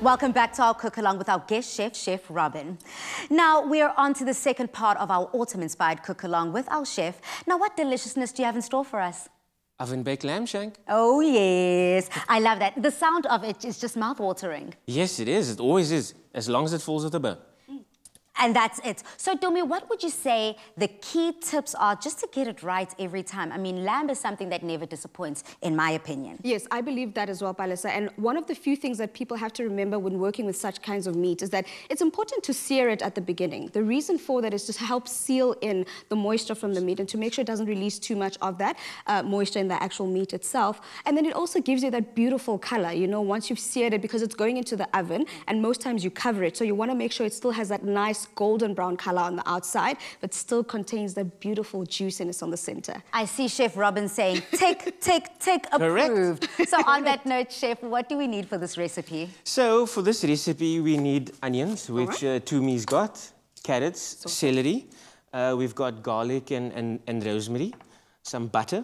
Welcome back to our Cook Along with our guest chef, Chef Robin. Now, we're on to the second part of our autumn-inspired Cook Along with our chef. Now, what deliciousness do you have in store for us? Oven-baked lamb shank. Oh, yes. I love that. The sound of it is just mouth-watering. Yes, it is. It always is, as long as it falls with the bone. And that's it. So, Dumi, what would you say the key tips are just to get it right every time? I mean, lamb is something that never disappoints, in my opinion. Yes, I believe that as well, Palisa. And one of the few things that people have to remember when working with such kinds of meat is that it's important to sear it at the beginning. The reason for that is to help seal in the moisture from the meat and to make sure it doesn't release too much of that moisture in the actual meat itself. And then it also gives you that beautiful color, you know, once you've seared it, because it's going into the oven and most times you cover it. So you want to make sure it still has that nice golden brown color on the outside, but still contains that beautiful juiciness on the center. I see Chef Robin saying, tick, approved. So on that note, Chef, what do we need for this recipe? So for this recipe, we need onions, which Tumi's got, carrots, celery. We've got garlic and rosemary, some butter,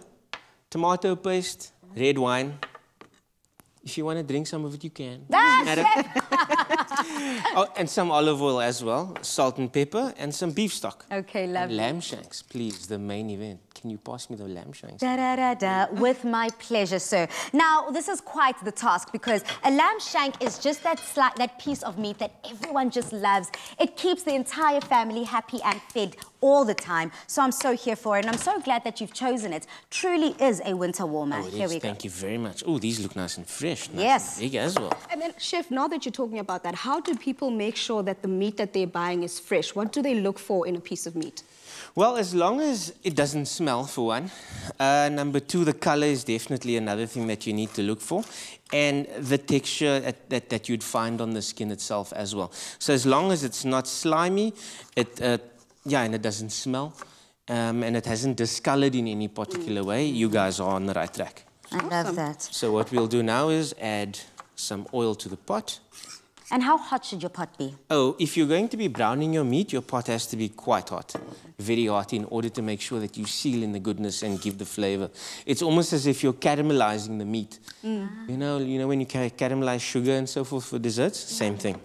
tomato paste, red wine. If you want to drink some of it, you can. Oh, and some olive oil as well, salt and pepper, and some beef stock. Okay, lovely. Lamb shanks, please, the main event. Can you pass me the lamb shanks? With my pleasure, sir. Now, this is quite the task because a lamb shank is just that piece of meat that everyone just loves. It keeps the entire family happy and fed all the time. So I'm so here for it, and I'm so glad that you've chosen it. Truly is a winter warmer. Oh, here we go. Thank you very much. Oh, these look nice and fresh. Nice yes. And big as well. And then, Chef, now that you're talking about that, how do people make sure that the meat that they're buying is fresh? What do they look for in a piece of meat? Well, as long as it doesn't smell, for one. Number two, the color is definitely another thing that you need to look for. And the texture that you'd find on the skin itself as well. So as long as it's not slimy, and it doesn't smell, and it hasn't discolored in any particular way, you guys are on the right track. I love that. So what we'll do now is add some oil to the pot. And how hot should your pot be? Oh, if you're going to be browning your meat, your pot has to be quite hot, very hot, in order to make sure that you seal in the goodness and give the flavor. It's almost as if you're caramelizing the meat. You know when you caramelize sugar and so forth for desserts? Same thing.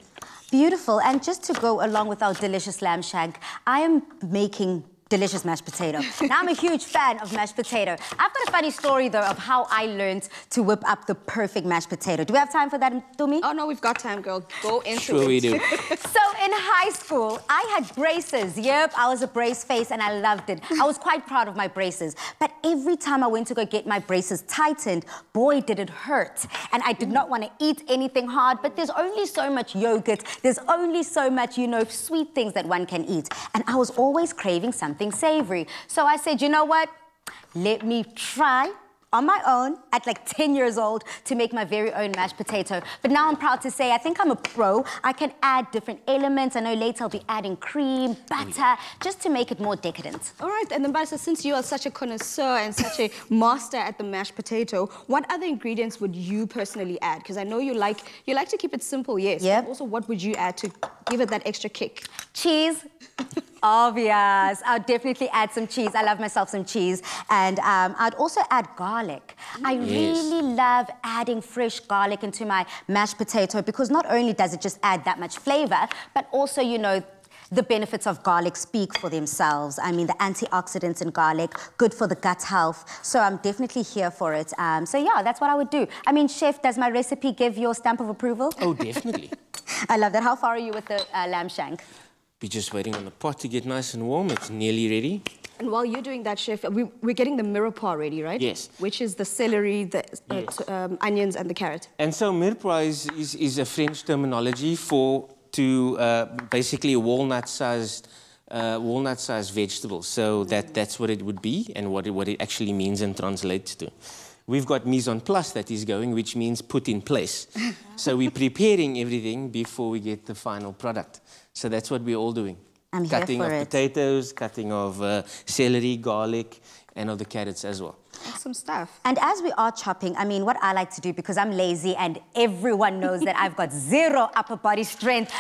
Beautiful. And just to go along with our delicious lamb shank, I am making delicious mashed potato. Now, I'm a huge fan of mashed potato. I've got a funny story, though, of how I learned to whip up the perfect mashed potato. Do we have time for that, Dumi? Oh, no, we've got time, girl. Go into it. Sure we do. So, in high school, I had braces. Yep, I was a brace face, and I loved it. I was quite proud of my braces. But every time I went to go get my braces tightened, boy, did it hurt. And I did not want to eat anything hard, but there's only so much yogurt. There's only so much, you know, sweet things that one can eat. And I was always craving something savory. So I said, you know what? Let me try on my own at like 10 years old to make my very own mashed potato. But now I'm proud to say I think I'm a pro. I can add different elements. I know later I'll be adding cream, butter, just to make it more decadent. All right, and then Barisa, since you are such a connoisseur and such a master at the mashed potato, what other ingredients would you personally add? Because I know you like to keep it simple, yes. Yep. But also, what would you add to give it that extra kick? Cheese. Obvious. I'll definitely add some cheese. I love myself some cheese. And I'd also add garlic. I really love adding fresh garlic into my mashed potato because not only does it just add that much flavor, but also, you know, the benefits of garlic speak for themselves. I mean, the antioxidants in garlic, good for the gut health. So I'm definitely here for it. So yeah, that's what I would do. I mean, Chef, does my recipe give your stamp of approval? Oh, definitely. I love that. How far are you with the lamb shank? We're just waiting on the pot to get nice and warm. It's nearly ready. And while you're doing that, Chef, we're getting the mirepoix ready, right? Yes. Which is the celery, the onions, and the carrot. And so mirepoix is a French terminology for basically a walnut-sized vegetable. So that's what it would be and what it actually means and translates to. We've got mise en place that is going, which means put in place. So we're preparing everything before we get the final product. So that's what we're all doing. I'm here for it. Cutting of potatoes, cutting of celery, garlic, and of the carrots as well. Awesome stuff. And as we are chopping, I mean, what I like to do, because I'm lazy and everyone knows that I've got zero upper body strength.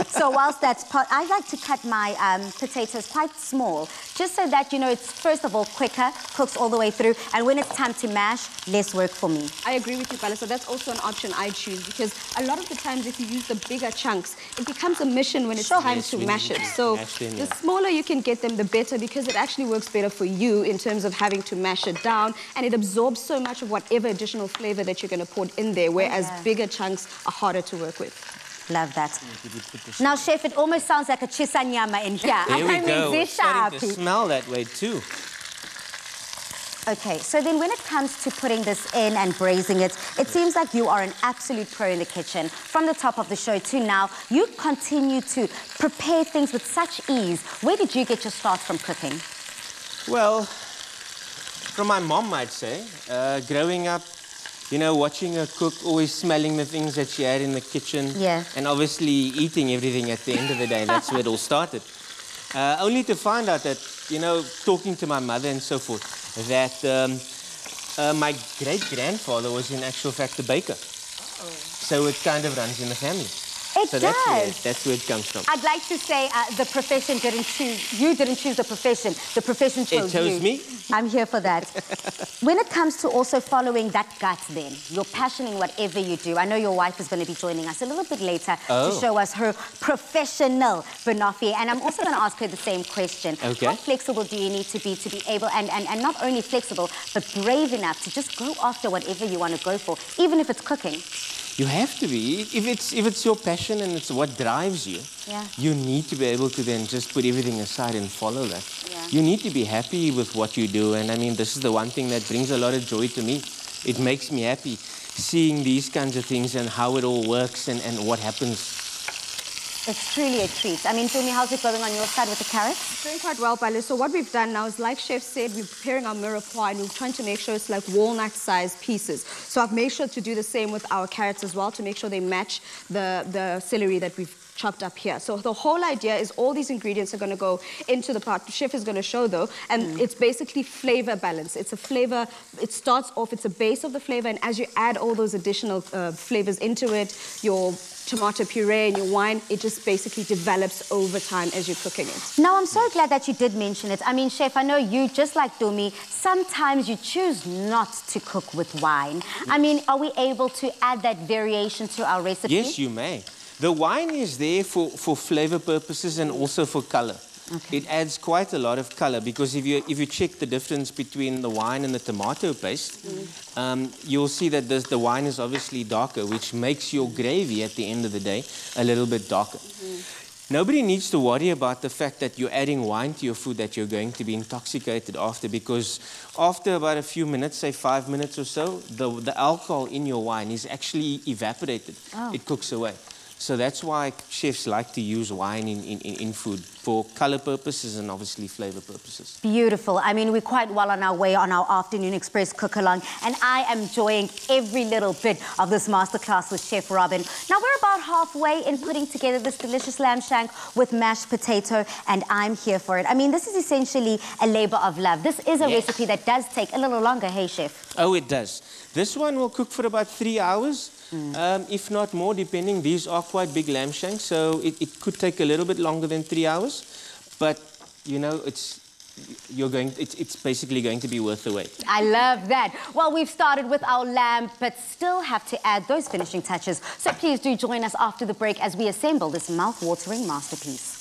So whilst that's part, I like to cut my potatoes quite small, just so that, you know, it's first of all quicker, cooks all the way through, and when it's time to mash, less work for me. I agree with you, Pala. So that's also an option I choose, because a lot of the times if you use the bigger chunks, it becomes a mission when it's time to mash it. So the smaller you can get them, the better, because it actually works better for you in terms of having to mash it down, and it absorbs so much of whatever additional flavor that you're going to put in there, whereas bigger chunks are harder to work with. Love that. Now, Chef, it almost sounds like a chisanyama in here. There we go. It's starting to smell that way too. Okay, so then when it comes to putting this in and braising it, it seems like you are an absolute pro in the kitchen. From the top of the show to now, you continue to prepare things with such ease. Where did you get your start from cooking? Well, from my mom, I'd say. Growing up, you know, watching her cook, always smelling the things that she had in the kitchen. Yeah. And obviously eating everything at the end of the day. That's where it all started. Only to find out that, you know, talking to my mother and so forth, that my great-grandfather was in actual fact a baker. So it kind of runs in the family. It does. That's where it comes from. I'd like to say the profession didn't choose, you didn't choose the profession chose you. It chose me. I'm here for that. When it comes to also following that gut then, your passion in whatever you do, I know your wife is going to be joining us a little bit later to show us her professional banoffee, and I'm also going to ask her the same question. Okay. How flexible do you need to be able, and not only flexible, but brave enough to just go after whatever you want to go for, even if it's cooking? You have to be. If it's your passion and it's what drives you, you need to be able to then just put everything aside and follow that. Yeah. You need to be happy with what you do. And I mean, this is the one thing that brings a lot of joy to me. It makes me happy seeing these kinds of things and how it all works and what happens. It's truly a treat. I mean, Tumi, how's it going on your side with the carrots? It's doing quite well, Pala. So what we've done now is, like Chef said, we're preparing our mirepoix, and we're trying to make sure it's like walnut-sized pieces. So I've made sure to do the same with our carrots as well, to make sure they match the celery that we've chopped up here. So the whole idea is all these ingredients are going to go into the pot. The chef is going to show, though, and it's basically flavor balance. It's a flavor, it starts off, it's a base of the flavor, and as you add all those additional flavors into it, your tomato puree and your wine, it just basically develops over time as you're cooking it. Now, I'm so glad that you did mention it. I mean, Chef, I know you, just like Tumi, sometimes you choose not to cook with wine. I mean, are we able to add that variation to our recipe? Yes, you may. The wine is there for flavor purposes and also for color. Okay. It adds quite a lot of color, because if you check the difference between the wine and the tomato paste, you'll see that the wine is obviously darker, which makes your gravy at the end of the day a little bit darker. Nobody needs to worry about the fact that you're adding wine to your food that you're going to be intoxicated after, because after about a few minutes, say 5 minutes or so, the alcohol in your wine is actually evaporated. It cooks away. So that's why chefs like to use wine in food, for color purposes and obviously flavor purposes. Beautiful. I mean, we're quite well on our way on our Afternoon Express cook-along, and I am enjoying every little bit of this masterclass with Chef Robin. Now, we're about halfway in putting together this delicious lamb shank with mashed potato, and I'm here for it. I mean, this is essentially a labor of love. This is a recipe that does take a little longer, hey, Chef? Oh, it does. This one will cook for about 3 hours. If not more, depending. These are quite big lamb shanks, so it could take a little bit longer than 3 hours. But, you know, it's basically going to be worth the wait. I love that. Well, we've started with our lamb, but still have to add those finishing touches. So please do join us after the break as we assemble this mouth-watering masterpiece.